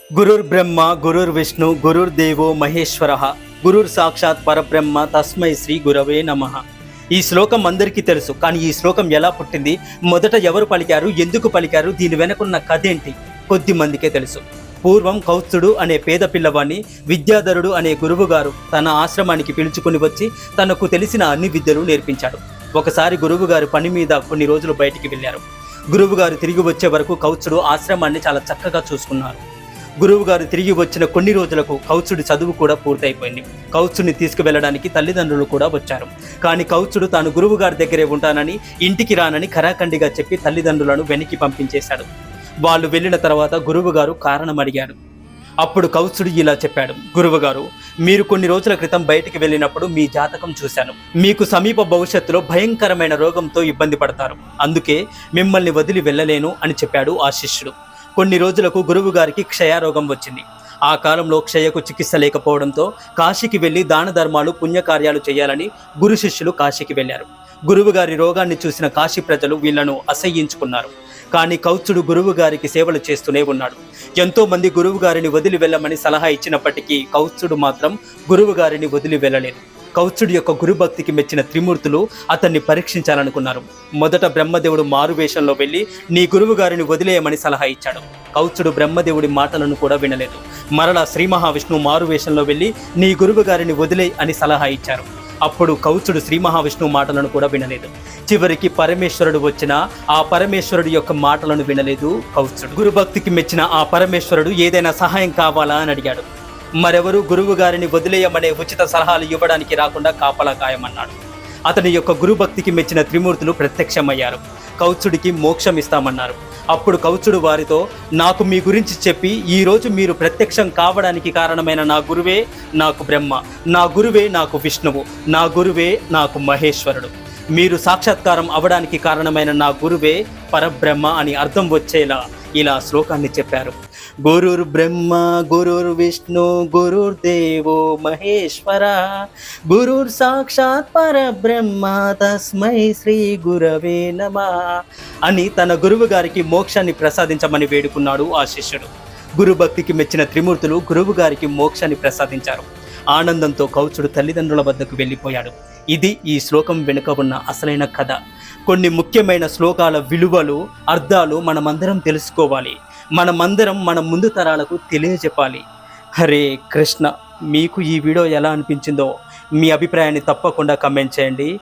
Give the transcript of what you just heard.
గురుర్బ్రహ్మ గురుర్విష్ణు గురుర్దేవో మహేశ్వర గురుర్ సాక్షాత్ పరబ్రహ్మ తస్మై శ్రీ గురవే నమః. ఈ శ్లోకం అందరికీ తెలుసు, కానీ ఈ శ్లోకం ఎలా పుట్టింది, మొదట ఎవరు పలికారు, ఎందుకు పలికారు, దీని వెనకున్న కథ ఏంటి కొద్ది మందికే తెలుసు. పూర్వం కౌత్సుడు అనే పేద పిల్లవాడిని విద్యాధరుడు అనే గురువుగారు తన ఆశ్రమానికి పిలుచుకుని వచ్చి తనకు తెలిసిన అన్ని విద్యలు నేర్పించాడు. ఒకసారి గురువుగారు పని మీద కొన్ని రోజులు బయటికి వెళ్ళారు. గురువుగారు తిరిగి వచ్చే వరకు కౌత్సుడు ఆశ్రమాన్ని చాలా చక్కగా చూసుకున్నారు. గురువుగారు తిరిగి వచ్చిన కొన్ని రోజులకు కౌత్సుడి చదువు కూడా పూర్తయిపోయింది. కౌత్సుడిని తీసుకువెళ్ళడానికి తల్లిదండ్రులు కూడా వచ్చారు. కానీ కౌత్సుడు తాను గురువుగారి దగ్గరే ఉంటానని, ఇంటికి రానని ఖరాఖండిగా చెప్పి తల్లిదండ్రులను వెనక్కి పంపించేశాడు. వాళ్ళు వెళ్ళిన తర్వాత గురువుగారు కారణం అడిగాడు. అప్పుడు కౌత్సుడు ఇలా చెప్పాడు: గురువుగారు, మీరు కొన్ని రోజుల క్రితం బయటికి వెళ్ళినప్పుడు మీ జాతకం చూశాను. మీకు సమీప భవిష్యత్తులో భయంకరమైన రోగంతో ఇబ్బంది పడతారు, అందుకే మిమ్మల్ని వదిలి వెళ్ళలేను అని చెప్పాడు ఆ శిష్యుడు. కొన్ని రోజులకు గురువుగారికి క్షయరోగం వచ్చింది. ఆ కాలంలో క్షయకు చికిత్స లేకపోవడంతో కాశీకి వెళ్ళి దాన ధర్మాలు పుణ్యకార్యాలు చేయాలని గురు శిష్యులు కాశీకి వెళ్ళారు. గురువుగారి రోగాన్ని చూసిన కాశీ ప్రజలు వీళ్లను అసహ్యించుకున్నారు. కానీ కౌత్సుడు గురువుగారికి సేవలు చేస్తూనే ఉన్నాడు. ఎంతో మంది గురువుగారిని వదిలి వెళ్ళమని సలహా ఇచ్చినప్పటికీ కౌత్సుడు మాత్రం గురువుగారిని వదిలి వెళ్ళలేదు. కౌత్సుడి యొక్క గురుభక్తికి మెచ్చిన త్రిమూర్తులు అతన్ని పరీక్షించాలనుకున్నారు. మొదట బ్రహ్మదేవుడు మారువేషంలో వెళ్ళి నీ గురువుగారిని వదిలేయమని సలహా ఇచ్చాడు. కౌత్సుడు బ్రహ్మదేవుడి మాటలను కూడా వినలేదు. మరలా శ్రీ మహావిష్ణువు మారువేషంలో వెళ్ళి నీ గురువుగారిని వదిలే అని సలహా ఇచ్చారు. అప్పుడు కౌత్సుడు శ్రీ మహావిష్ణువు మాటలను కూడా వినలేదు. చివరికి పరమేశ్వరుడు వచ్చినా ఆ పరమేశ్వరుడు యొక్క మాటలను వినలేదు కౌత్సుడు. గురుభక్తికి మెచ్చిన ఆ పరమేశ్వరుడు ఏదైనా సహాయం కావాలా అని అడిగాడు. మరెవరు గురువు గారిని వదిలేయమనే ఉచిత సలహాలు ఇవ్వడానికి రాకుండా కాపలా కాయమన్నాడు. అతని యొక్క గురుభక్తికి మెచ్చిన త్రిమూర్తులు ప్రత్యక్షమయ్యారు. కౌత్సుడికి మోక్షం ఇస్తామన్నారు. అప్పుడు కౌత్సుడు వారితో, నాకు మీ గురించి చెప్పి ఈరోజు మీరు ప్రత్యక్షం కావడానికి కారణమైన నా గురువే నాకు బ్రహ్మ, నా గురువే నాకు విష్ణువు, నా గురువే నాకు మహేశ్వరుడు. మీరు సాక్షాత్కారం అవడానికి కారణమైన నా గురువే పరబ్రహ్మ అని అర్థం వచ్చేలా ఇలా శ్లోకాన్ని చెప్పారు. గురుర్ బ్రహ్మ గురుర్ విష్ణు గురుర్దేవో మహేశ్వర గురుర్ సాక్షాత్ పరబ్రహ్మ తస్మై శ్రీ గురవే నమః అని తన గురువు గారికి మోక్షాన్ని ప్రసాదించమని వేడుకున్నాడు ఆ శిష్యుడు. గురుభక్తికి మెచ్చిన త్రిమూర్తులు గురువు గారికి మోక్షాన్ని ప్రసాదించారు. ఆనందంతో కౌత్సుడు తల్లిదండ్రుల వద్దకు వెళ్ళిపోయాడు. ఇది ఈ శ్లోకం వెనుక ఉన్న అసలైన కథ. కొన్ని ముఖ్యమైన శ్లోకాల విలువలు, అర్థాలు మనమందరం తెలుసుకోవాలి. మనమందరం మన ముందు తరాలకు తెలియజెప్పాలి. హరే కృష్ణ. మీకు ఈ వీడియో ఎలా అనిపించిందో మీ అభిప్రాయాన్ని తప్పకుండా కమెంట్ చేయండి.